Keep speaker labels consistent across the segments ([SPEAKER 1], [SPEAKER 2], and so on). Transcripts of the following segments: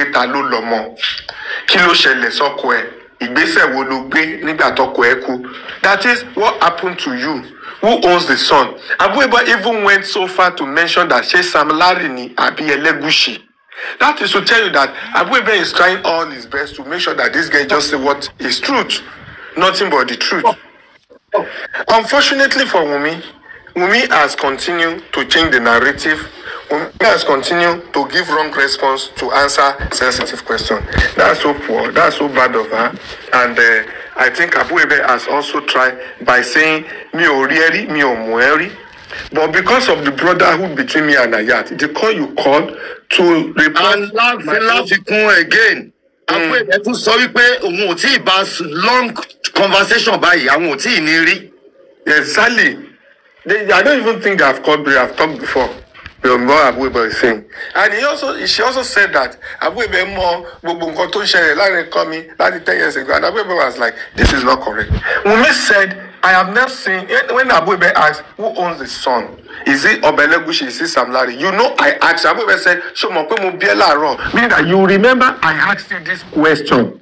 [SPEAKER 1] pé ta ló lọ́mọ. Kí ló ṣẹlẹ̀ sọ́kọ ẹ̀? Ìgbésẹ̀ wo ló gbé nígbà tọ́kọ ẹ̀ kú? That is what happened to you. Who owns the son? Abu Ebel even went so far to mention that ṣé Sam Larry ni àbí Elegushi. That is to tell you that Abu Ebel is trying all his best to make sure that this guy just say what is truth, nothing but the truth. Unfortunately for Wunmi, Wunmi has continued to change the narrative. Wunmi has continued to give wrong response to answer sensitive questions. That's so poor. That's so bad of her. And I think Abu Ebel has also tried by saying, mi ò rí ẹ rí, mi ò mọ̀ ẹ́ rí. But because of the brotherhood between me and Ayat, the call you called to report...
[SPEAKER 2] And laughing again. Abu Ebel tún sọ wípé òun ò tí ì bá long conversation báyìí, àwọn ò tí ì ní rí.
[SPEAKER 1] Exactly. I don't even think I've talked before. What Abu Ebel is saying. And she also said that Abu Ebel more gbogbo nǹkan tó ń ṣẹlẹ̀ láàrin kọ́mi láti 10 years ago. And Abu Ebel was like, this is not correct. Wunmi said, I have never seen, when Abu Ebel asked, who owns the son? Is it Obelegushi? Is it Sam Larry? You know, I asked, Abu Ebel said, meaning that you remember I asked you this question.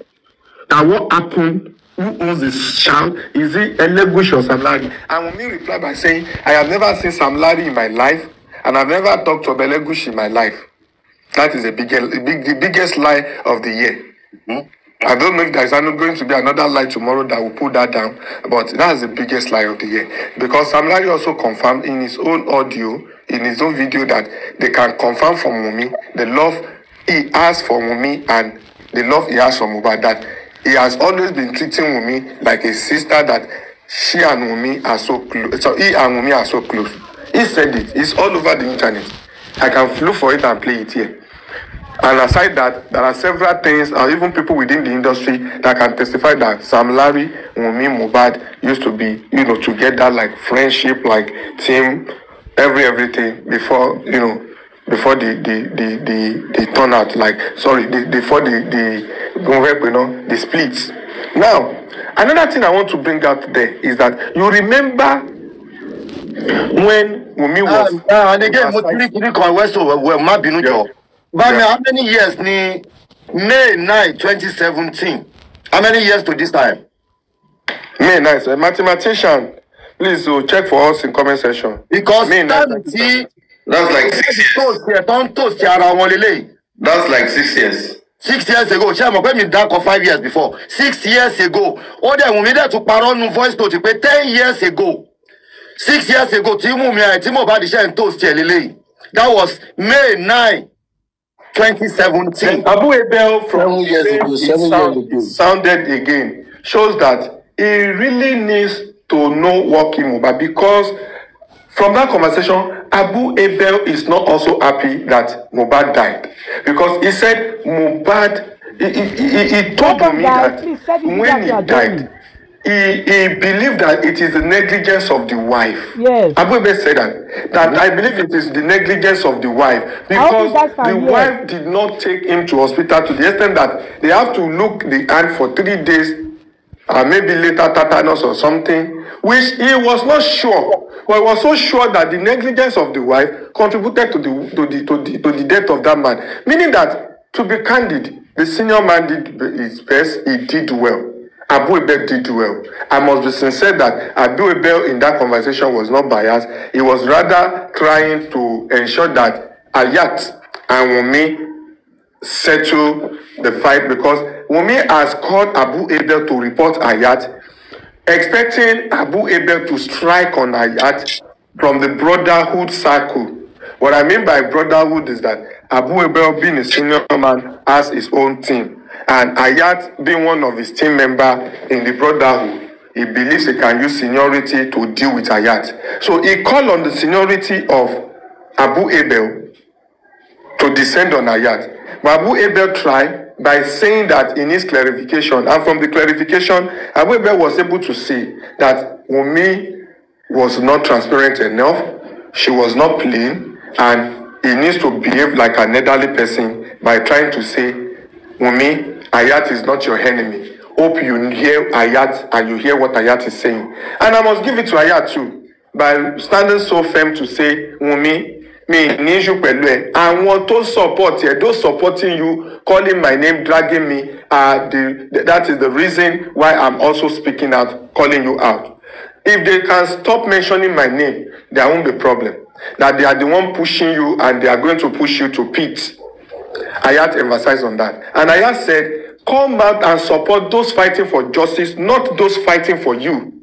[SPEAKER 1] That what happened? Who owns this child? Is it Elegushi or Sam Larry? And Wunmi replied by saying, I have never seen Sam Larry in my life. And I've never talked to Obelegushi in my life. That is the biggest lie of the year. I don't know if there's going to be another lie tomorrow that will put that down, but that's the biggest lie of the year. Because Sam Larry also confirmed in his own audio, in his own video, that they can confirm from Wunmi the love he has for Wunmi and the love he has for Mohbad, that he has always been treating Wunmi like a sister, that she and Wunmi are so close. So he and Wunmi are so close. He said it. It's all over the internet. I can look for it and play it here. And aside that, there are several things, or even people within the industry that can testify that Sam Larry, Wunmi, Mohbad used to be, together, like friendship, like team, everything before, before the turnout, before the splits. Now, another thing I want to bring out there is that you remember when Wunmi was...
[SPEAKER 2] and again, how many years ni May 9, 2017? How many years to this time?
[SPEAKER 1] May 9, so mathematician, please check for us in comment section.
[SPEAKER 2] Because
[SPEAKER 1] May 9, that's like 6 years. That's like 6 years.
[SPEAKER 2] 6 years ago, Chairman, when me down for 5 years before. 6 years ago. Oh, then we needed to paron voice to 10 years ago. 6 years ago, that was May 9, 2017.
[SPEAKER 1] Abu Ebel from 7 years ago sounded again. Shows that he really needs to know working Mohbad, because from that conversation, Abu Ebel is not also happy that Mohbad died, because he said Mohbad, he told me that when he died, he believed that it is the negligence of the wife.
[SPEAKER 3] Yes.
[SPEAKER 1] Abu Ebel said that I believe it is the negligence of the wife, because the wife did not take him to hospital to the extent that they have to look the hand for 3 days, maybe later tetanus or something, which he was not sure. But he was so sure that the negligence of the wife contributed to the death of that man. Meaning that, to be candid, the senior man did his best. He did well. Abu Ebel did well. I must be sincere that Abu Ebel in that conversation was not biased. He was rather trying to ensure that Ayat and Wunmi settle the fight, because Wunmi has called Abu Ebel to report Ayat, expecting Abu Ebel to strike on Ayat from the brotherhood circle. What I mean by brotherhood is that Abu Ebel, being a senior man, has his own team. And Ayat, being one of his team members in the brotherhood, he believes he can use seniority to deal with Ayat. So he called on the seniority of Abu Ebel to descend on Ayat. But Abu Ebel tried by saying that he needs clarification. And from the clarification, Abu Ebel was able to see that Wunmi was not transparent enough, she was not plain, and he needs to behave like an elderly person by trying to say, Wunmi, Ayat is not your enemy. Hope you hear Ayat and you hear what Ayat is saying. And I must give it to Ayat too, by standing so firm to say, Wunmi, Me ní issue pẹ̀lú ẹ. Àwọn tó support ẹ, those supporting you, calling my name, dragging me, that is the reason why I'm also speaking out, calling you out. If they can stop mentioning my name, there won't be problem. That they are the one pushing you and they are going to push you to pit. Ayat emphasized on that. And Ayat said, come out and support those fighting for justice, not those fighting for you.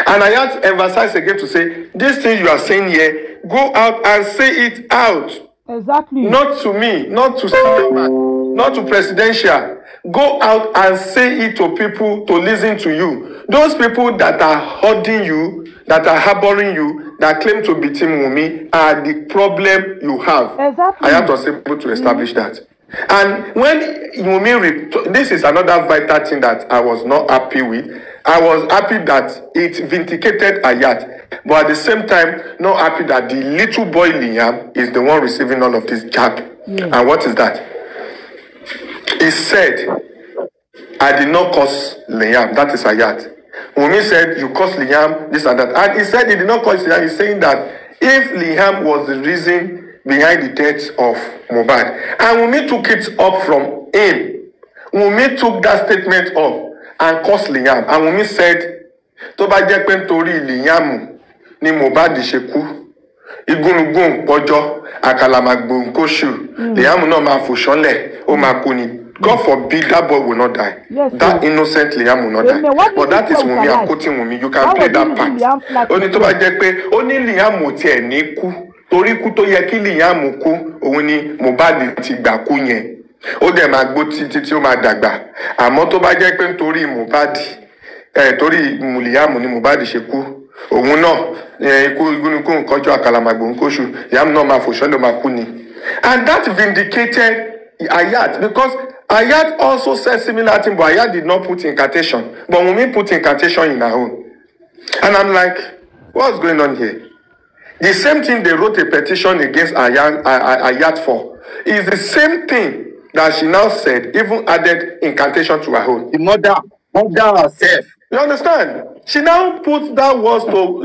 [SPEAKER 1] And Ayat emphasized again to say, this thing you are saying here, go out and say it out.
[SPEAKER 3] Exactly.
[SPEAKER 1] Not to me, not to Stephen, not to presidential. Go out and say it to people to listen to you. Those people that are holding you, that are harboring you, that claim to be Team Wunmi are the problem you have.
[SPEAKER 3] Exactly.
[SPEAKER 1] Ayat was able to establish that. And when Wunmi, this is another vital thing that I was not happy with. I was happy that it vindicated Ayat, but at the same time, not happy that the little boy Liam is the one receiving all of this jab. Yeah. And what is that? He said, I did not cause Liam. That is Ayat. Wunmi said, you caused Liam, this and that. And he said he did not cause Liam. He's saying that if Liam was the reason behind the death of Mohbad, and Wunmi took it up from him, Wunmi took that statement up and caused Liam. And Wunmi said, tó bá jẹ́ pé nítorí Liam ni Mohbad ṣe kú, igúnnugún pọ́jọ́, àkàlàmàgbò nkóṣù, Liam náà máa fò ṣánlẹ̀, ó máa kú ni. God forbid that boy will not die. Yes, that innocent Liam will not die. But that is Wunmi, I'm quoting Wunmi. You can play that part. Ó ní tó bá jẹ́ pé ó ní Liam ò tiẹ̀ ní kú, torí kú tó yẹ kí Liam kú, òun ni Mohbad ti gbà kú yẹn. Ó dẹ̀ máa gbó títí tí ó máa dàgbà. Àmọ́ tó bá jẹ́ pé nítorí Mohbad, torí Liam ni Mohbad ṣe kú, òun náà ikú igúnnugún kọjọ́ àkàlàmàgbò nkóṣù, Liam náà máa fò ṣánlẹ̀ máa kú ni. And that vindicated Ayat, because Ayat also said similar thing, but Ayat did not put incantation. But Wunmi put incantation in her own. And I'm like, what's going on here? The same thing they wrote a petition against Ayat for is the same thing that she now said, even added incantation to her own.
[SPEAKER 2] The mother herself.
[SPEAKER 1] You understand? She now put that words to.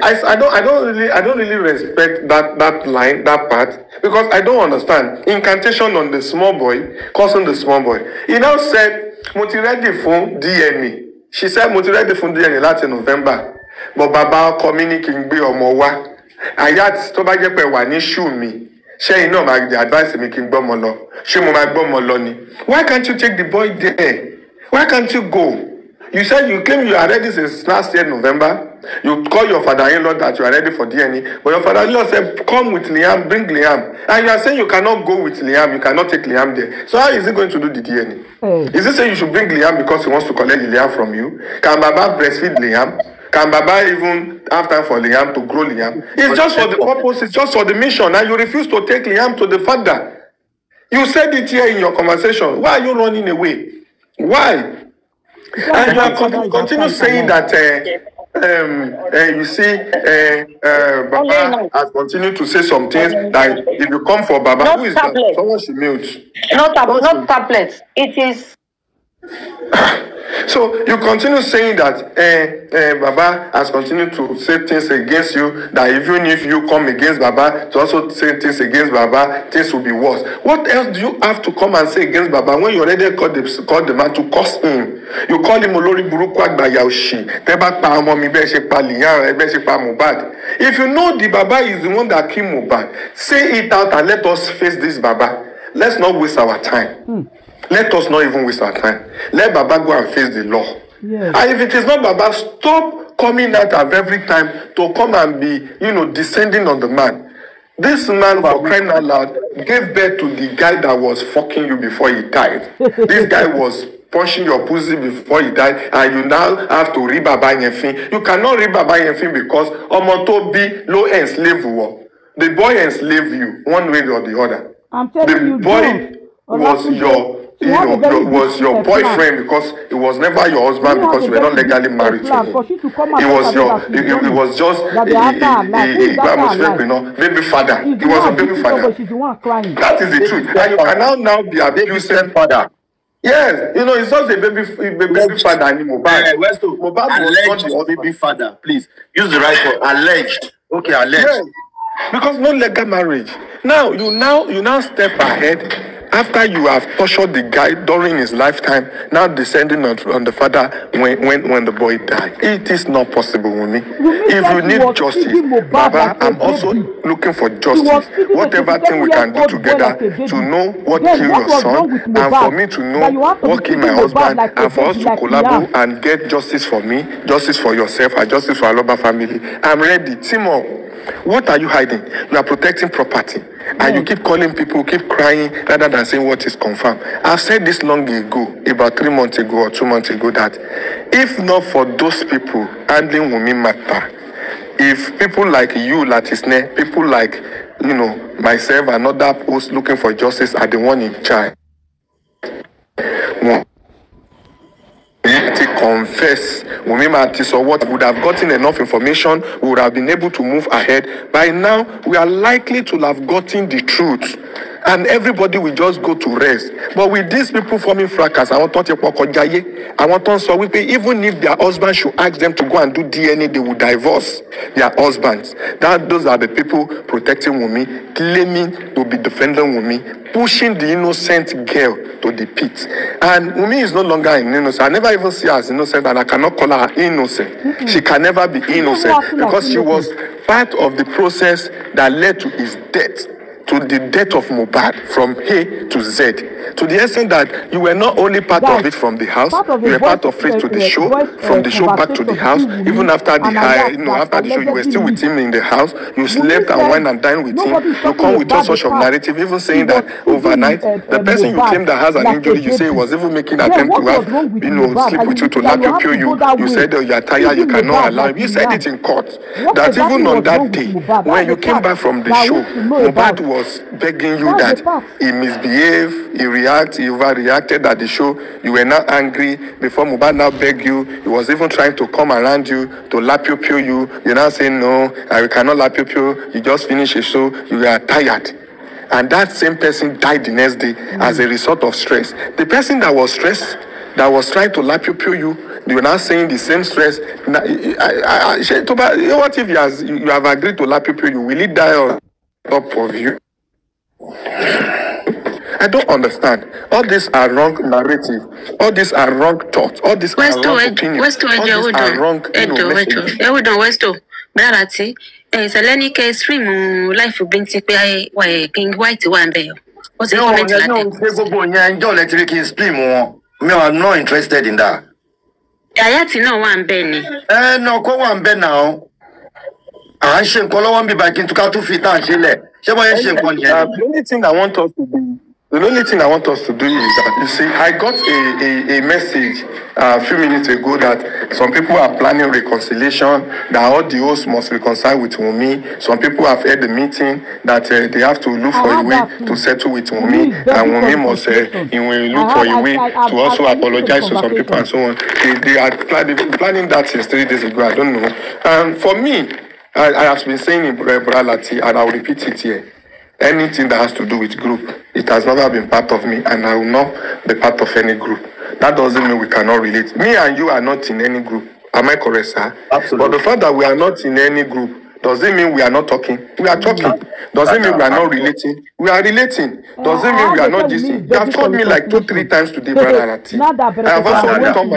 [SPEAKER 1] I don't really respect that line, that part, because I don't understand incantation on the small boy, causing the small boy. He now said, "Mo ti ready for DNA." She said, "Mo ti ready for DNA last November." But Baba communicating be ọmọ wa. Ayat tó bá jẹ́ pé wà ní shoe mi. Ṣé iná máa advice mi kí n gbọ́ ọmọ lọ? Ṣé mo máa gbọ́ ọmọ lọ ni? Why can't you take the boy there? Why can't you go? You said you claim you are ready since last year November. You call your father-in-law that you are ready for DNA, but your father-in-law said, "Come with Liam, bring Liam," and you are saying you cannot go with Liam, you cannot take Liam there. So how is he going to do the DNA? Is he saying you should bring Liam because he wants to collect the Liam from you? Can Baba breastfeed Liam? Can Baba even have time for Liam to grow Liam? It's just for the purpose, it's just for the mission, and you refuse to take Liam to the father. You said it here in your conversation. Why are you running away? Why? And you are continue saying that you see Baba has continued to say some things that if you come for Baba,
[SPEAKER 4] not
[SPEAKER 1] who is
[SPEAKER 4] tablet.
[SPEAKER 1] that? Someone she mute.
[SPEAKER 4] Not tablets. It is.
[SPEAKER 1] So you continue saying that Baba has continued to say things against you, that even if you come against Baba to also say things against Baba, things will be worse. What else do you have to come and say against Baba when you already called the man to curse him? You call him Olori Buruku Agbaya Oshi. If you know the Baba is the one that killed Mohbad, say it out and let us face this Baba. Let's not waste our time. Let us not even waste our time. Let Baba go and face the law. Yes. And if it is not Baba, stop coming out of every time to come and be, descending on the man. This man, for crying out loud, gave birth to the guy that was fucking you before he died. This guy was punching your pussy before he died, and you now have to read Baba Yefin. You cannot read Baba Yefin because Omoto be low enslave war. The boy enslaved you one way or the other.
[SPEAKER 3] I'm telling you,
[SPEAKER 1] the boy was your boyfriend because it was never your husband because you were not legally married to him. It was just baby father. He was a baby father. That is the truth. And you can now be abusing father. Yes, it's just a baby father anymore.
[SPEAKER 2] Mohbad was not the baby father. Please use the right word. Alleged. Okay, alleged.
[SPEAKER 1] Yes. Because no legal marriage. Now you now step ahead after you have tortured the guy during his lifetime, now descending on the father when the boy died. It is not possible, Wunmi. If you need justice, Baba, I'm also looking for justice. Whatever thing we can do together to know what killed your son, and for me to know what killed my husband, and for us to collaborate and get justice for me, justice for yourself, and justice for our Aloba family. I'm ready. Team up. What are you hiding? You are protecting property. And you keep calling people, keep crying, rather than saying what is confirmed. I've said this long ago, about 3 months ago or 2 months ago, that if not for those people handling Wunmi matter, if people like you, Latisne, people like, myself and other posts looking for justice are the one in charge, confess Wunmi Martis or what would have gotten enough information, we would have been able to move ahead. By now, we are likely to have gotten the truth. And everybody will just go to rest. But with these people forming fracas, I want to say, even if their husband should ask them to go and do DNA, they will divorce their husbands. Those are the people protecting Wunmi, claiming to be defending Wunmi, pushing the innocent girl to the pit. And Wunmi is no longer an innocent. I never even see her as innocent, and I cannot call her innocent. She can never be innocent because she was part of the process that led to his death. To the death of Mohbad from A to Z, to the extent that you were not only part of it from the house, you were part of it to the show, from the show back to the house. Even after after the show, you were still with him in the house. You slept and went and dined with him. You come with all sorts of narrative, even saying that overnight the person you claim that has an injury, you say was even making an attempt to have, sleep with you, to lapio you. You said you are tired, you cannot allow him. You said it in court. That even on that day, when you came back from the show, Mohbad was begging you that he misbehaved, he overreacted at the show. You were not angry before Mohbad now begged you. He was even trying to come around you to lapio you. You're now saying no, I cannot lapio. You just finished a show. You are tired. And that same person died the next day as a result of stress. The person that was stressed, that was trying to lapio you, you are now saying the same stress. What if you have agreed to lapio you? Will he die on top of you? I don't understand. All these are wrong narrative. All these are wrong thoughts. All these are wrong opinions. All these are wrong messages.
[SPEAKER 3] Brarati, Seleni ke stream life binti pe King White one day. What's the comment
[SPEAKER 2] I'm not interested in that.
[SPEAKER 3] Ayati no one Benny.
[SPEAKER 2] No, go one Ben now. I should call one be back into Katu Fita Chile.
[SPEAKER 1] The only thing I want us to do. The only thing I want us to do is that, you see, I got a message a few minutes ago that some people are planning reconciliation, that all the hosts must reconcile with Wunmi. Some people have had the meeting that they have to look for a way to settle with Wunmi, and Wunmi must look for a way to also apologize to some people and so on. They are planning that since 3 days ago. I don't know. And for me, I have been saying in Bralati, and I'll repeat it here. Anything that has to do with group, it has never been part of me, and I will not be part of any group. That doesn't mean we cannot relate. Me and you are not in any group. Am I correct, sir?
[SPEAKER 2] Absolutely.
[SPEAKER 1] But the fact that we are not in any group doesn't mean we are not talking. We are talking. Doesn't mean we are not relating. We are relating. Doesn't mean we are not gisting. You have called me like 2-3 times today, brother Lati. I have also returned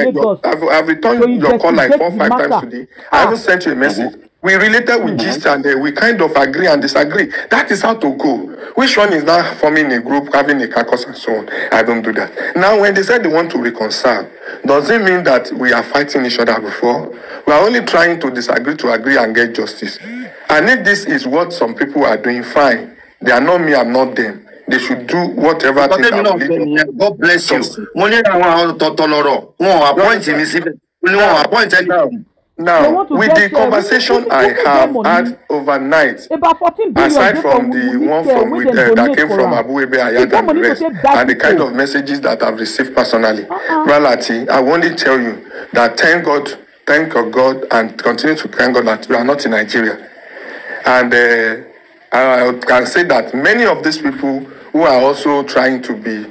[SPEAKER 1] I've returned your call like 4-5 times today. I haven't sent you a message. We related with gist and we kind of agree and disagree. That is how to go. Which one is now forming a group, having a caucus and so on? I don't do that. Now, when they said they want to reconcile, does it mean that we are fighting each other before? We are only trying to disagree to agree and get justice. And if this is what some people are doing, fine. They are not me, I'm not them. They should do whatever thing that will lead them.
[SPEAKER 2] God bless you.
[SPEAKER 1] Now, with the conversation I have had overnight, aside from the one that came from Abuebe Ayat and the rest, and the kind of messages that I've received personally, Ralati, I want to tell you that thank God, and continue to thank God that we are not in Nigeria. And I can say that many of these people who are also trying to be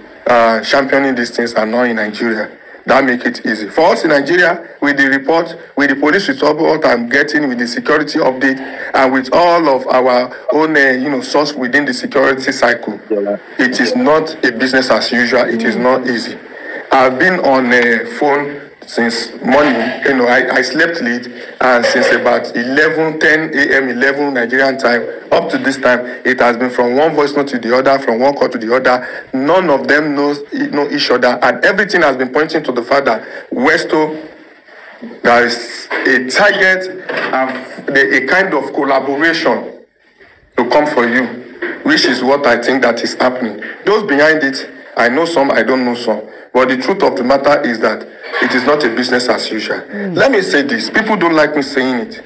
[SPEAKER 1] championing these things are not in Nigeria. That make it easy. For us in Nigeria, with the report, with the police report I'm getting, with the security update, and with all of our own, source within the security cycle, it is not a business as usual. It is not easy. I've been on a phone since morning. I slept late, and since about 10 a.m., 11 Nigerian time, up to this time, it has been from one voice note to the other, from one call to the other. None of them know each other, and everything has been pointing to the fact that Westo, there is a target and a kind of collaboration to come for you, which is what I think that is happening. Those behind it, I know some, I don't know some. But the truth of the matter is that it is not a business as usual. Let me say this. People don't like me saying it,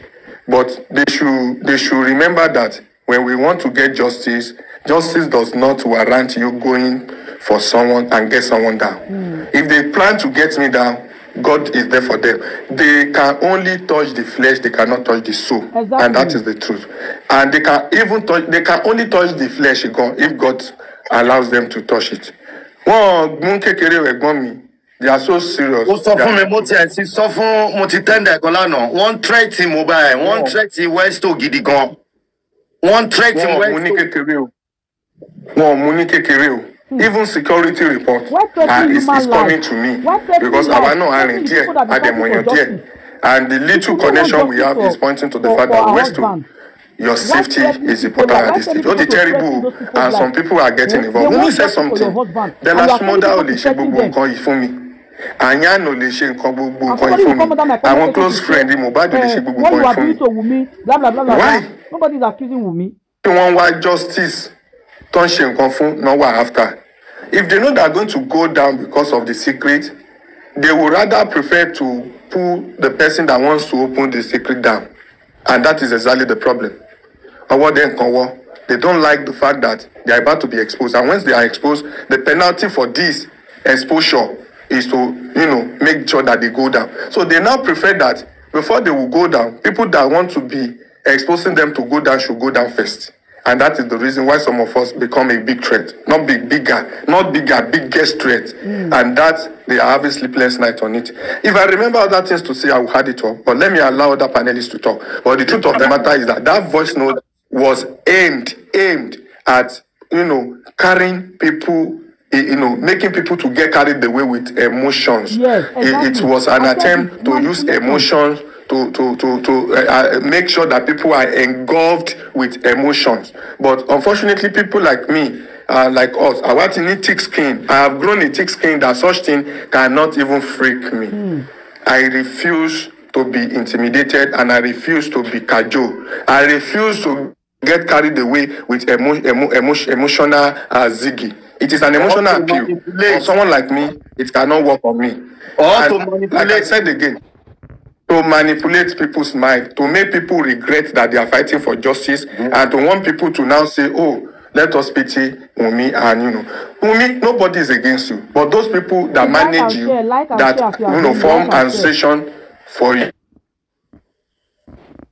[SPEAKER 1] but they should remember that when we want to get justice, justice does not warrant you going for someone and get someone down. If they plan to get me down, God is there for them. They can only touch the flesh, they cannot touch the soul. Exactly. And that is the truth. And they can only touch the flesh if God allows them to touch it. They are so serious.
[SPEAKER 2] Ó sọ fún mi mo ti ẹ̀ sí sọ fún mo ti tẹ́ndẹ̀ kan lánàá. Wọ́n threat mobile, wọ́n threat Westo gidi gan. Wọ́n threat Westo.
[SPEAKER 1] Wọ́n mú ní kékeré o. Even security report is coming to me because our no are here at the moment here. And the little connection we have is pointing to the fact that Westo, your safety is important at this stage. What is terrible, and some people are getting involved. Wunmi said something. The last mother only she gbogbo for me. Anya no le ṣe nǹkan gbogbo nǹkan fún mi. Àwọn close friend Mohbad le ṣe gbogbo nǹkan fún mi. Why?
[SPEAKER 5] Nobody is accusing Wunmi.
[SPEAKER 1] Wọ́n wá justice tó ń ṣe nǹkan fún náà wà after. If they know they are going to go down because of the secret, they would rather prefer to pull the person that wants to open the secret down. And that is exactly the problem. They don't like the fact that they are about to be exposed. And once they are exposed, the penalty for this exposure is to, make sure that they go down. So they now prefer that before they will go down, people that want to be exposing them to go down should go down first. And that is the reason why some of us become a big threat. Biggest threat. And that they are having sleepless nights on it. If I remember other things to say, I will have it up. But let me allow other panelists to talk. But the truth of the matter is that voice note was aimed at, carrying people, making people to get carried away with emotions.
[SPEAKER 5] Yes, exactly.
[SPEAKER 1] It was an attempt to use emotions to make sure that people are engulfed with emotions. But unfortunately, people like me, like us, I want to need thick skin. I have grown a thick skin that such thing cannot even freak me. I refuse to be intimidated, and I refuse to be cajoled. I refuse to get carried away with emotional ziggy. It is an emotional appeal. For someone like me, it cannot work on me. Like I said again, to manipulate people's mind, to make people regret that they are fighting for justice, and to want people to now say, oh, let us pity Wunmi, and Wunmi, nobody is against you. But those people that manage you, that form an association for you,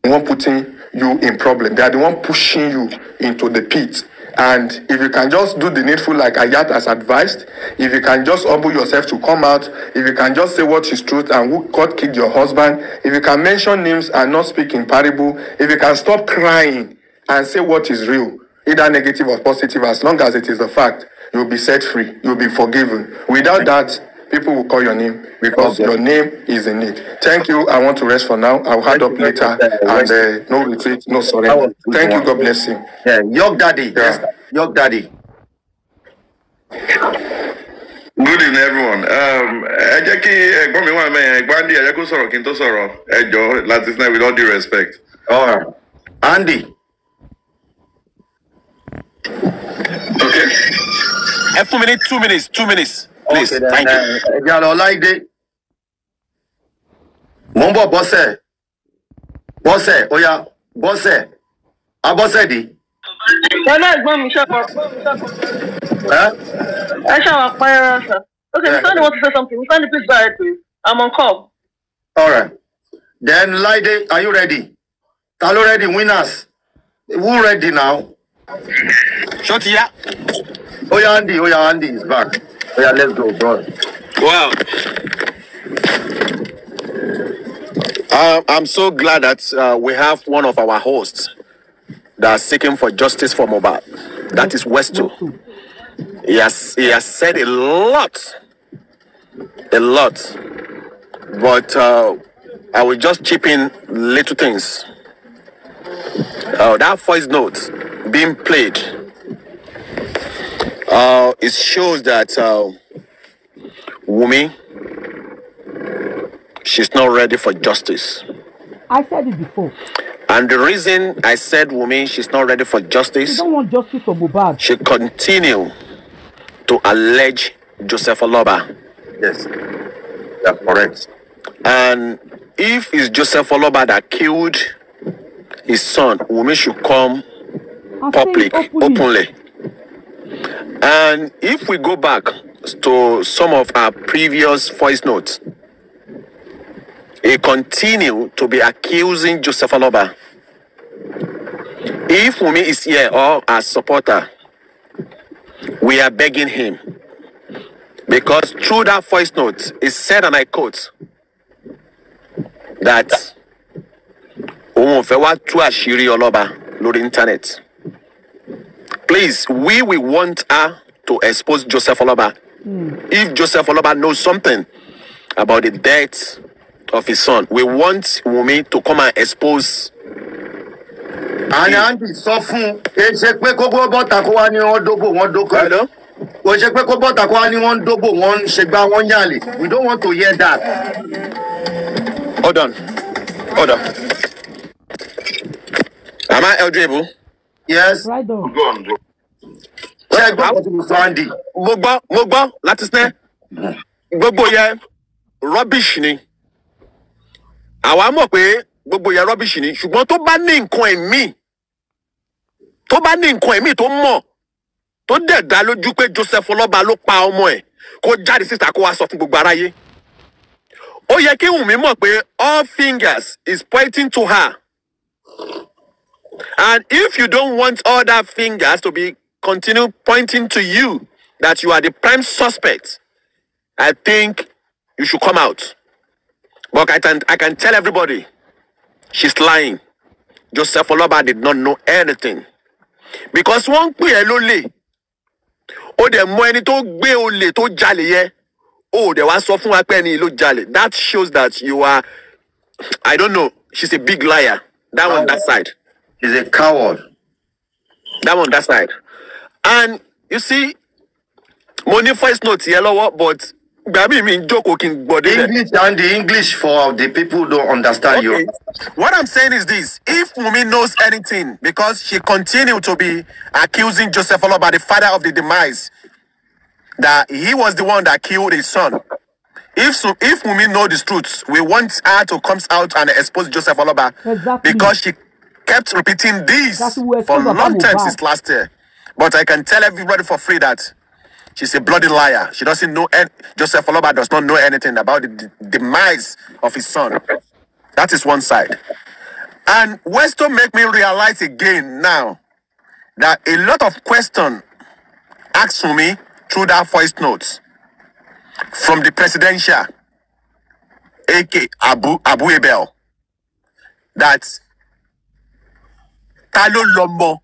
[SPEAKER 1] the one putting you in problem. They are the one pushing you into the pit. And if you can just do the needful like Ayat has advised, if you can just humble yourself to come out, if you can just say what is truth and who God killed your husband, if you can mention names and not speak in parable, if you can stop crying and say what is real, either negative or positive, as long as it is a fact, you'll be set free, you'll be forgiven. Without that, people will call your name because your name is in it. Thank you. I want to rest for now. I'll hand up later. And no retreat, no surrender. Thank you. God bless you.
[SPEAKER 2] Yeah, York Daddy. Yes, York Daddy.
[SPEAKER 6] Good evening, everyone. With all due respect.
[SPEAKER 2] All right. Andy.
[SPEAKER 6] Okay.
[SPEAKER 7] 2 minutes. 2 minutes. Please,
[SPEAKER 2] okay,
[SPEAKER 7] thank you.
[SPEAKER 2] Mombo Bosse. Bosse, Oya, Bosse. Bosse di.
[SPEAKER 8] No, it's mommy, shut up.
[SPEAKER 2] Huh?
[SPEAKER 8] I shall acquire, sir. Okay, Mr. Andy wants to say something. Mr. Andy, please go ahead, please. I'm on call.
[SPEAKER 2] All right. Then, Lide, are you ready? Are you ready, winners? Who ready now?
[SPEAKER 7] Shut here.
[SPEAKER 2] Oya Andy is back. Oya, let's go, bro.
[SPEAKER 7] Well, I'm so glad that we have one of our hosts that is seeking for justice for Mohbad. That is Westo. He has said a lot, but I will just chip in little things. That voice note being played, it shows that Wunmi, she's not ready for justice.
[SPEAKER 5] I said it before.
[SPEAKER 7] And the reason I said Wunmi, she's not ready for justice,
[SPEAKER 5] She don't want justice for Mohbad.
[SPEAKER 7] she continue to allege Joseph Oloba.
[SPEAKER 2] Yes. Yeah, correct.
[SPEAKER 7] And if it's Joseph Oloba that killed his son, Wunmi should come
[SPEAKER 5] And say
[SPEAKER 7] public,
[SPEAKER 5] it openly.
[SPEAKER 7] And if we go back to some of our previous voice notes, he continued to be accusing Joseph Oloba. If Wunmi is here or a supporter, we are begging him. Because through that voice note, it said, and I quote, that òun fẹ́ wá tú àṣírí Oloba lórí internet. Please, we want her to expose Joseph Oloba. If Joseph Oloba knows something about the death of his son, we want Wunmi to come and expose.
[SPEAKER 2] And Andy sọ fún ṣe pé kókó bọ́ta kó wá ní wọ́n dógò wọ́n dókò.
[SPEAKER 7] Hello?
[SPEAKER 2] Kò ṣe pé kó bọ́ta kó wá ní wọ́n dógò wọ́n ṣe gbá wọ́n yàlè. We don't want to hear that.
[SPEAKER 7] Hold on. Am I eligible?
[SPEAKER 2] Yes.
[SPEAKER 5] Right on.
[SPEAKER 6] Go on, bro.
[SPEAKER 2] Ṣé gbọ́ kó tí mo sọ Andy?
[SPEAKER 7] Mo gbọ́ láti sinẹ́. Gbogbo yẹn rubbish ni. Àwa mọ̀ pé gbogbo yẹn rubbish ni. Ṣùgbọ́n tó bá ní nǹkan ẹ̀mí. Tó bá ní nǹkan ẹ̀mí tó mọ̀. Tó dẹ̀ dá lójú pé Joseph Oloba ló pa ọmọ ẹ̀. Kó jáde síta kó wá sọ fún gbogbo aráyé. Ó yẹ kí Wunmi mọ̀ pé all fingers is pointing to her. And if you don't want all that fingers to be continue pointing to you, that you are the prime suspect, I think you should come out. But I can tell everybody, she's lying. Joseph Oloba did not know anything. Because one pè ẹ́ lólè, ó dẹ̀ mọ ẹni tó gbé olè tó jalè yẹn, ó dẹ̀ wá sọ fún wa pé ẹni ló jalè. That shows that you are, I don't know, she's a big liar. That one, that side.
[SPEAKER 2] He's a coward.
[SPEAKER 7] That one, that side. And you see, money voice note yellow, but baby mean joke king body.
[SPEAKER 2] English and the English for the people who don't understand you.
[SPEAKER 7] What I'm saying is this: if Wunmi knows anything, because she continued to be accusing Joseph Oloba, the father of the demise, that he was the one that killed his son. If Wunmi knows the truth, we want her to come out and expose Joseph Oloba.
[SPEAKER 5] Exactly.
[SPEAKER 7] Because she kept repeating this
[SPEAKER 5] That's what we're
[SPEAKER 7] for a
[SPEAKER 5] talking
[SPEAKER 7] long
[SPEAKER 5] about
[SPEAKER 7] time
[SPEAKER 5] Mohbad.
[SPEAKER 7] since last year. But I can tell everybody for free that she's a bloody liar. She doesn't know, Joseph Oloba does not know anything about the demise of his son. That is one side. And Westo make me realize again now that a lot of questions asked for me through that voice notes from the presidential, aka Abu Ebel, that Talo Lomo,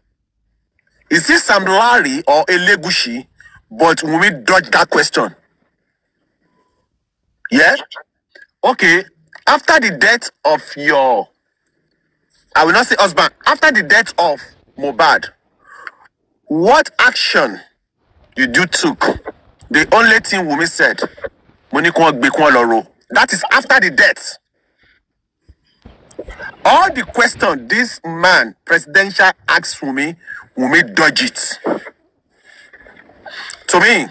[SPEAKER 7] is this Sam Larry or Elegushi? But when we dodge that question, yeah, okay. After the death of your, I will not say husband, after the death of Mohbad, what action did you took? The only thing Wunmi said, that is after the death. All the question this man, presidential, asked Wunmi dodge it. To me,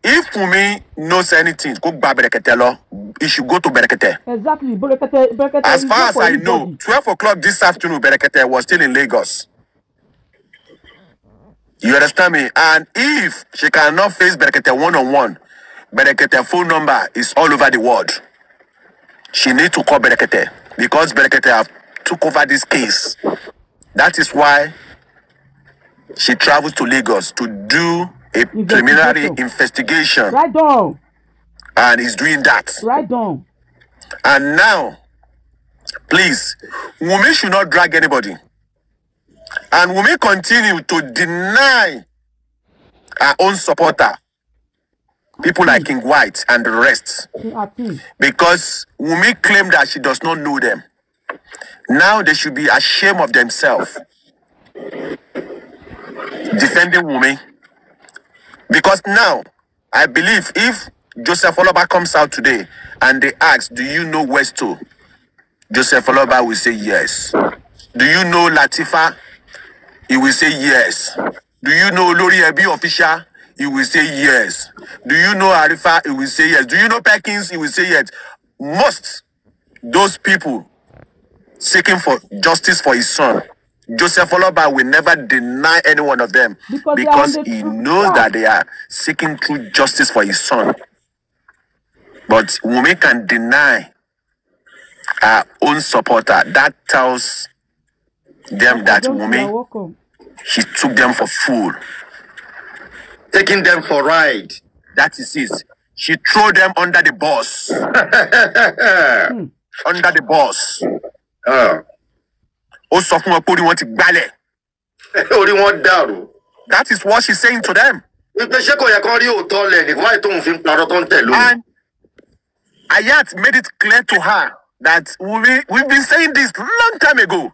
[SPEAKER 7] if Wunmi knows anything, go back Berekete, he should go to Berekete.
[SPEAKER 5] Exactly. Berekete
[SPEAKER 7] As
[SPEAKER 5] is
[SPEAKER 7] far
[SPEAKER 5] not
[SPEAKER 7] as
[SPEAKER 5] for
[SPEAKER 7] I know,
[SPEAKER 5] anybody.
[SPEAKER 7] 12 o'clock this afternoon, Berekete was still in Lagos. You understand me? And if she cannot face Berekete one-on-one, Berekete phone number is all over the world. She needs to call Berekete because Berekete have took over this case. That is why she traveled to Lagos to do a preliminary investigation.
[SPEAKER 5] Right on.
[SPEAKER 7] And he's doing that.
[SPEAKER 5] Right on.
[SPEAKER 7] And now, please, Wunmi should not drag anybody. And Wunmi continue to deny her own supporter, people like King White and the rest, because Wunmi claimed that she does not know them. Now they should be ashamed of themselves defending Wunmi. Because now, I believe if Joseph Oloba comes out today and they ask, do you know Westo? Joseph Oloba will say yes. Do you know Latifa? He will say yes. Do you know Lori Ebi Official? He will say yes. Do you know Arifa? He will say yes. Do you know Perkins? He will say yes. Most those people seeking for justice for his son, Joseph Oloba will never deny any one of them because he knows that they are seeking true justice for his son. But Wunmi can deny her own supporter. That tells them that Wunmi, she took them for fool.
[SPEAKER 2] Taking them for ride.
[SPEAKER 7] That is it. She threw them under the bus. Under the bus. Ó sọ fún wọn pé orí wọn ti gbálẹ̀.
[SPEAKER 2] Orí wọn dàrú.
[SPEAKER 7] That is what she's saying to them.
[SPEAKER 2] And
[SPEAKER 7] Ayat made it clear to her that we've been saying this long time ago.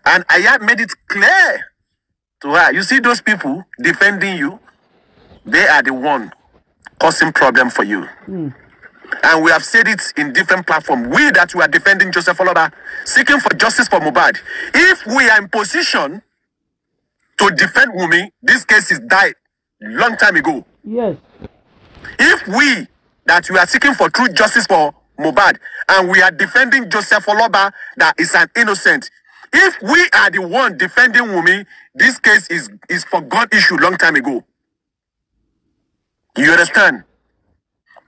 [SPEAKER 7] And Ayat made it clear to her. You see those people defending you, they are the one causing problem for you. And we have said it in different platforms. We that we are defending Joseph Oloba, seeking for justice for Mohbad. If we are in position to defend Wunmi, this case is died long time ago.
[SPEAKER 5] Yes.
[SPEAKER 7] If we that we are seeking for true justice for Mohbad and we are defending Joseph Oloba that is an innocent, if we are the one defending Wunmi, this case is forgone issue long time ago. You understand?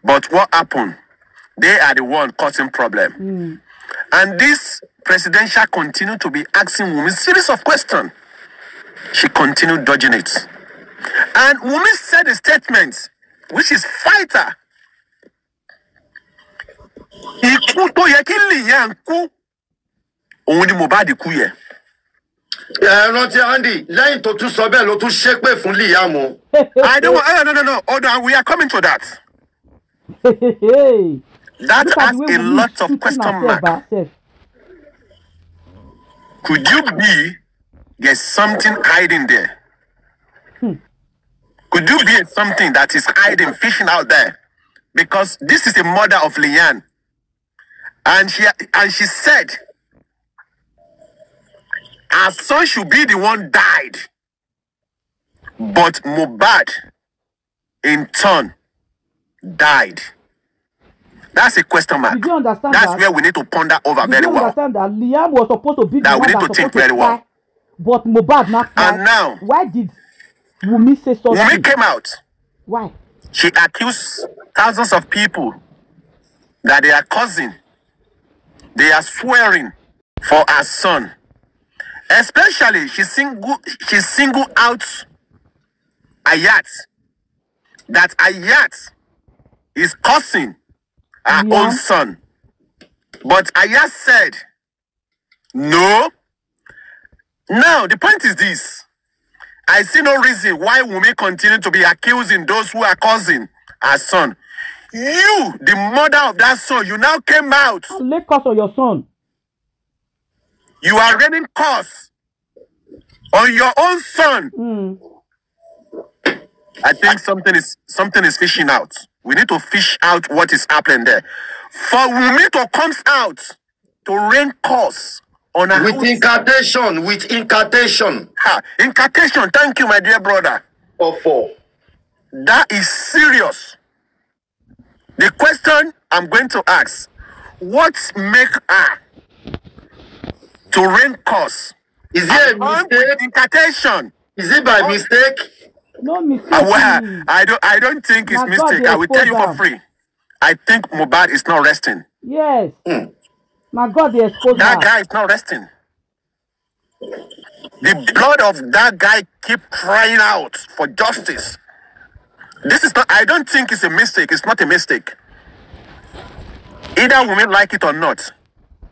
[SPEAKER 7] But what happened? They are the one causing problem. And this presidential continued to be asking Wunmi a series of questions. She continued dodging it. And Wunmi said a statement, which is fighter. Ikú tó yẹ kí Liam kú, òun ni Mohbad kú yẹ.
[SPEAKER 2] Rántí Andy, lẹ́yìn tó tún sọ bẹ́ẹ̀ ló tún ṣépè fún Liam o.
[SPEAKER 7] I don't want, no. Hold on, we are coming to that. That has a lot of question mark. Could you be there's something hiding there? Could you be something that is hiding, fishing out there? Because this is the mother of Lian. And she said her son should be the one died. But Mohbad in turn died. That's a question mark.
[SPEAKER 5] Did you understand
[SPEAKER 7] That's
[SPEAKER 5] that?
[SPEAKER 7] where we need to ponder over very well.
[SPEAKER 5] You understand that Liam was supposed to be the
[SPEAKER 7] That
[SPEAKER 5] one
[SPEAKER 7] we need to
[SPEAKER 5] that's
[SPEAKER 7] think
[SPEAKER 5] supposed
[SPEAKER 7] very well.
[SPEAKER 5] die, but Mohbad not.
[SPEAKER 7] And now,
[SPEAKER 5] why did Wunmi say something?
[SPEAKER 7] Wunmi came out.
[SPEAKER 5] Why?
[SPEAKER 7] She accused thousands of people that they are causing. They are swearing for her son. Especially, she singled out Ayat. That Ayat is causing her own son. But Ayat said, no. Now, the point is this. I see no reason why Wunmi continue to be accusing those who are causing her son. You, the mother of that son, you now came out.
[SPEAKER 5] Lay curse on your son.
[SPEAKER 7] You are raining curse on your own son. I think something is fishing out. We need to fish out what is happening there. For Wunmi to come out to rain curse on her
[SPEAKER 2] with incantation.
[SPEAKER 7] Incantation. Thank you, my dear brother. That is serious. The question I'm going to ask, what make her to rain curse?
[SPEAKER 2] Is it a mistake?
[SPEAKER 7] Incantation.
[SPEAKER 2] Is it by mistake?
[SPEAKER 5] No mistake.
[SPEAKER 7] Well, I don't think it's mistake. I will tell you for free. I think Mohbad is not resting.
[SPEAKER 5] Yes. My God, they exposed
[SPEAKER 7] that guy is not resting. The blood of that guy keep crying out for justice. This is not, I don't think it's a mistake. It's not a mistake. Either women like it or not,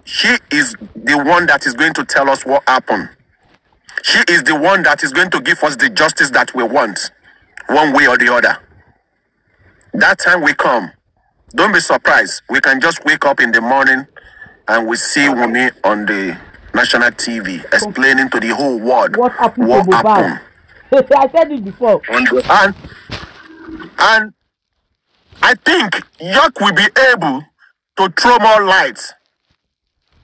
[SPEAKER 7] she is the one that is going to tell us what happened. She is the one that is going to give us the justice that we want, one way or the other. That time will come. Don't be surprised. We can just wake up in the morning and we see Wunmi on the national TV explaining to the whole world
[SPEAKER 5] What happened
[SPEAKER 7] what
[SPEAKER 5] to Mohbad?
[SPEAKER 7] happened.
[SPEAKER 5] I said it before.
[SPEAKER 7] And I think York will be able to throw more light,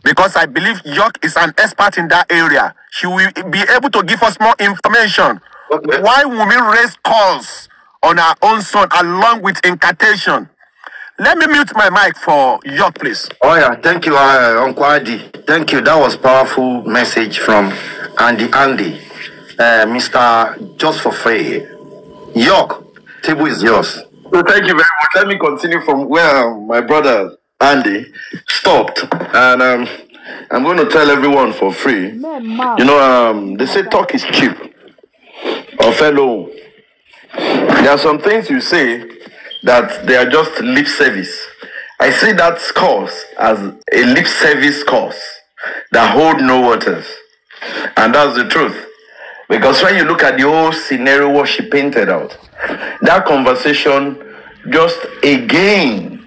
[SPEAKER 7] because I believe York is an expert in that area. She will be able to give us more information.
[SPEAKER 2] Okay.
[SPEAKER 7] Why Wunmi raised calls on her own son along with incantation. Let me mute my mic for York, please.
[SPEAKER 2] Oh yeah, thank you, Uncle Adi. Thank you. That was powerful message from Andy. Mr. Just for Free. York, table is yours.
[SPEAKER 6] So thank you very much. Let me continue from where my brother Andy stopped, and I'm going to tell everyone for free. You know, they say talk is cheap. Or fellow, there are some things you say that they are just lip service. I see that course as a lip service course that hold no waters, and that's the truth. Because when you look at the whole scenario what she painted out, that conversation just again,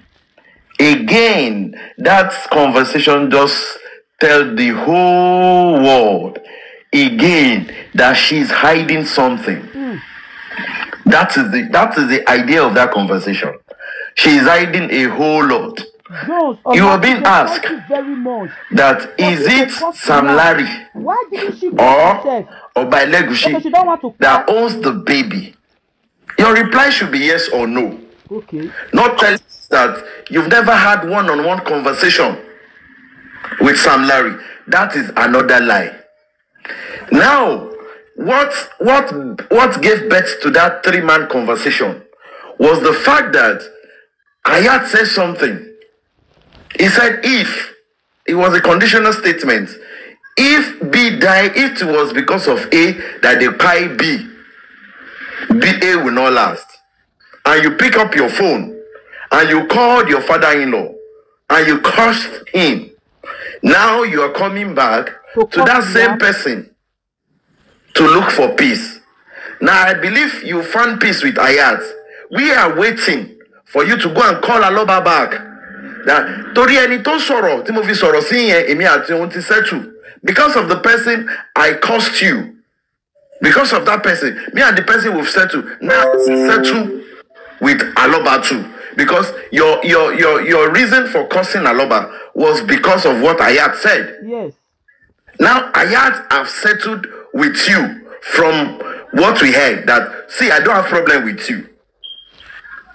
[SPEAKER 6] that conversation just tell the whole world again that she's hiding something. That is the idea of that conversation. She's hiding a whole lot. You are being asked that is it Sam Larry or by Legushi that owns the baby? Your reply should be yes or no.
[SPEAKER 5] Okay.
[SPEAKER 2] Not tell us that you've never had one-on-one conversation with Sam Larry. That is another lie. Now, what gave birth to that three-man conversation was the fact that Ayat said something. He said if it was a conditional statement, if B died, if it was because of A that they pie B, A will not last. And you pick up your phone and you called your father-in-law and you cursed him. Now you are coming back to that same person to look for peace. Now I believe you found peace with Ayat. We are waiting for you to go and call Aloba back. That Tori eni to sọ̀rọ̀ tí mo fi sọ̀rọ̀ sí yẹn èmi àti ohun ti settle because of the person I cursed you. Because of that person, me and the person will settle. Now settle with Aloba too. Because your reason for cursing Aloba was because of what Ayat said.
[SPEAKER 5] Yes.
[SPEAKER 2] Now Ayat have settled with you from what we heard that see I don't have problem with you.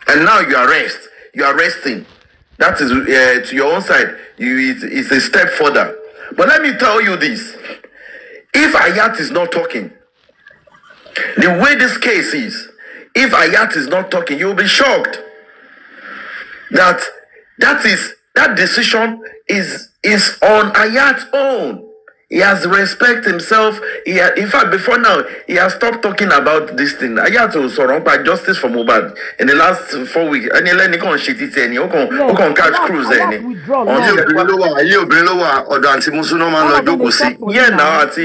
[SPEAKER 2] And now you arrest. You are resting. That is to your own side. It's a step further. But let me tell you this. If Ayat is not talking, the way this case is, if Ayat is not talking, you'll be shocked that decision is on Ayat's own. He has respect himself. In fact, before now, he has stopped talking about this thing. Ayat was surrounded by justice for Mohbad in the last 4 weeks. And you let can't shit it any. You can't catch cruise any. Yeah, now at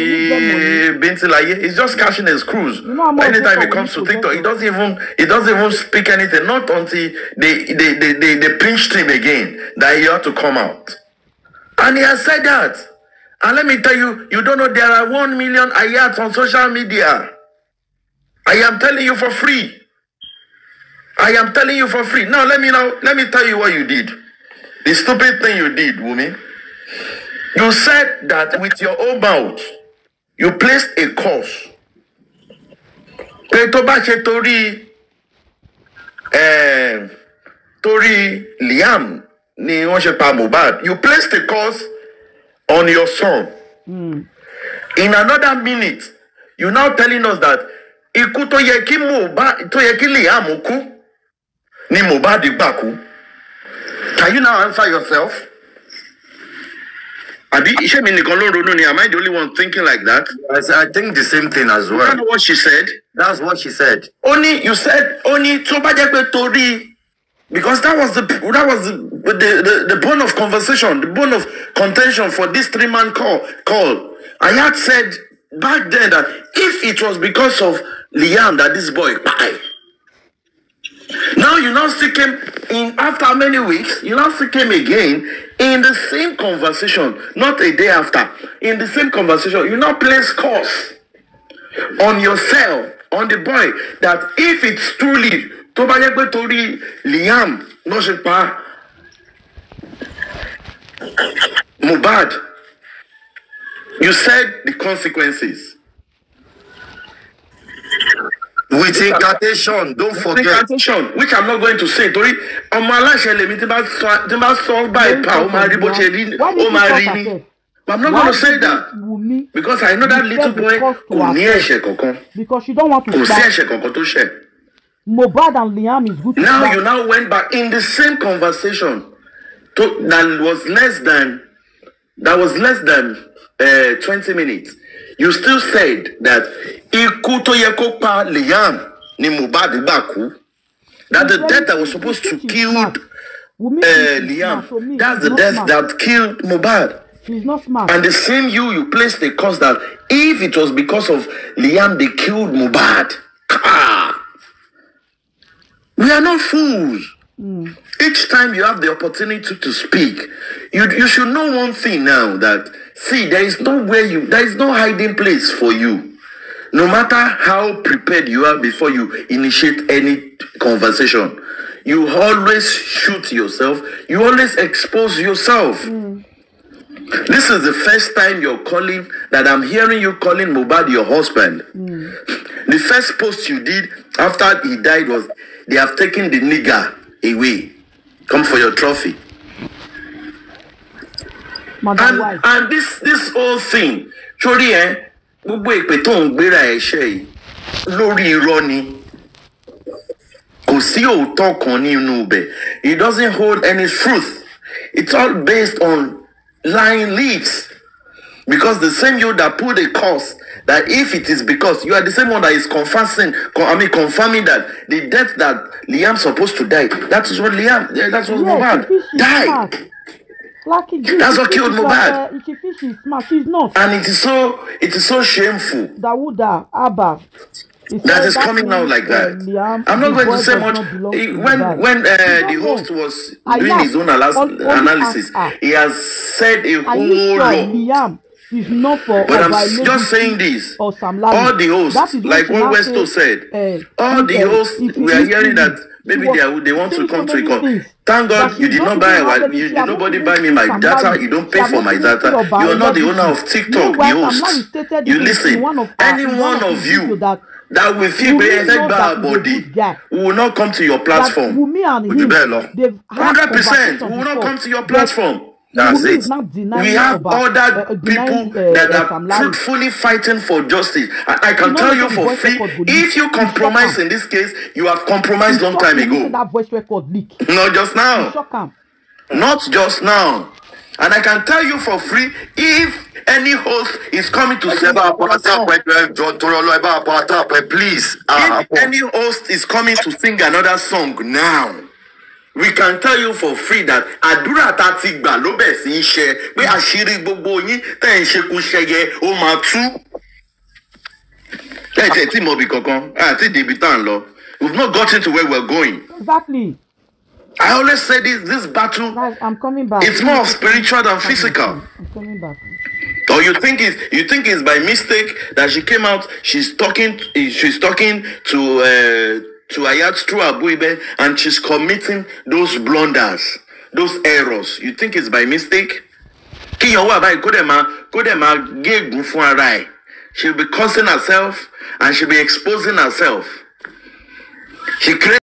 [SPEAKER 2] Bintilaye, he's just catching his cruise. Anytime he comes to TikTok, he doesn't even speak anything. Not until they pinched him again that he ought to come out. And he has said that. And let me tell you, you don't know there are 1 million Ayats on social media. I am telling you for free. I am telling you for free. Now let me tell you what you did. The stupid thing you did, Wunmi. You said that with your own mouth, you placed a curse. Tori Liam ni wọ́n ṣe pa Mohbad. You placed a curse on your son. In another minute, you now telling us that ikú tó yẹ kí Mohbad tó yẹ kí Liam kú ni Mohbad gbà kú. Can you now answer yourself?
[SPEAKER 6] Am I the only one thinking like that?
[SPEAKER 2] I think the same thing as well.
[SPEAKER 6] You know what she said?
[SPEAKER 2] That's what she said.
[SPEAKER 6] You said only Tori, because that was the bone of conversation, the bone of contention for this 3-man call. I had said back then that if it was because of Liam that this boy died, now you now still came in after many weeks, you now still came again in the same conversation, not a day after, in the same conversation, you now place curse on yourself, on the boy, that if it's truly Liam, no je pas Mohbad, you said the consequences.
[SPEAKER 2] With incantation, don't forget.
[SPEAKER 6] Incantation, which I'm not going to say. Tori, on my last solved by power, I'm not going to say that. Because I know that little boy
[SPEAKER 5] because she don't want to start. Mohbad and Liam is good.
[SPEAKER 6] Now you now went back in the same conversation that was less than 20 minutes. You still said that Liam ni Mohbad baku, that the death that was supposed to kill Liam, that's the death that killed Mohbad.
[SPEAKER 5] She's not smart.
[SPEAKER 6] And the same you placed the cause that if it was because of Liam they killed Mohbad. We are not fools. Each time you have the opportunity to speak, you should know one thing now, that see, there is no hiding place for you. No matter how prepared you are before you initiate any conversation, you always shoot yourself, you always expose yourself. This is the first time you're calling, that I'm hearing you calling Mohbad your husband. The first post you did after he died was, they have taken the nigger away. Come for your trophy. And this whole thing, sorry, lórí irọ́ ni. Kò sí òótọ́ kan nínú ibẹ̀. It doesn't hold any truth. It's all based on lying lips. Because the same you that put a cause, that if it is because you are the same one that is confirming that the death that Liam's supposed to die, that is what Mohbad died. That's what killed Mohbad.
[SPEAKER 5] She's not.
[SPEAKER 6] And it is so shameful.
[SPEAKER 5] Dawuda, Abba.
[SPEAKER 6] That is coming out like that. I'm not going to say much. When the host was doing his own analysis, he has said a whole lot. But I'm just saying this. All the hosts, like what Westo said, all the hosts, we are hearing that maybe they want to come to a call. Thank God you did not buy nobody buy me my data. You don't pay for my data. You are not the owner of TikTok, the host. You listen. Any one of you that will feel very bad body will not come to your platform. 100% will not come to your platform. That's it. We have other people that are truthfully fighting for justice. I can tell you for free, if you compromise in this case, you have compromised long time ago. Not just now. Not just now. And I can tell you for free, if any host is coming to say, please, if any host is coming to sing another song now, we can tell you for free that àdúrà tá ti gbà ló bẹ̀ sí í ṣe, pé àṣírí gbogbo yín tẹ́ ń ṣekú ṣẹyẹ ó máa tú. Tí mo bì kankan, àti débi tá ń lọ. We've not gotten to where we're going.
[SPEAKER 5] Exactly.
[SPEAKER 6] I always say this battle,
[SPEAKER 5] I'm coming back.
[SPEAKER 6] It's more of spiritual than physical.
[SPEAKER 5] I'm coming back.
[SPEAKER 6] Or you think it's by mistake that she came out, she's talking to Ayat through Abuibe, and she's committing those blunders, those errors. You think it's by mistake? She'll be cursing herself and she'll be exposing herself. She created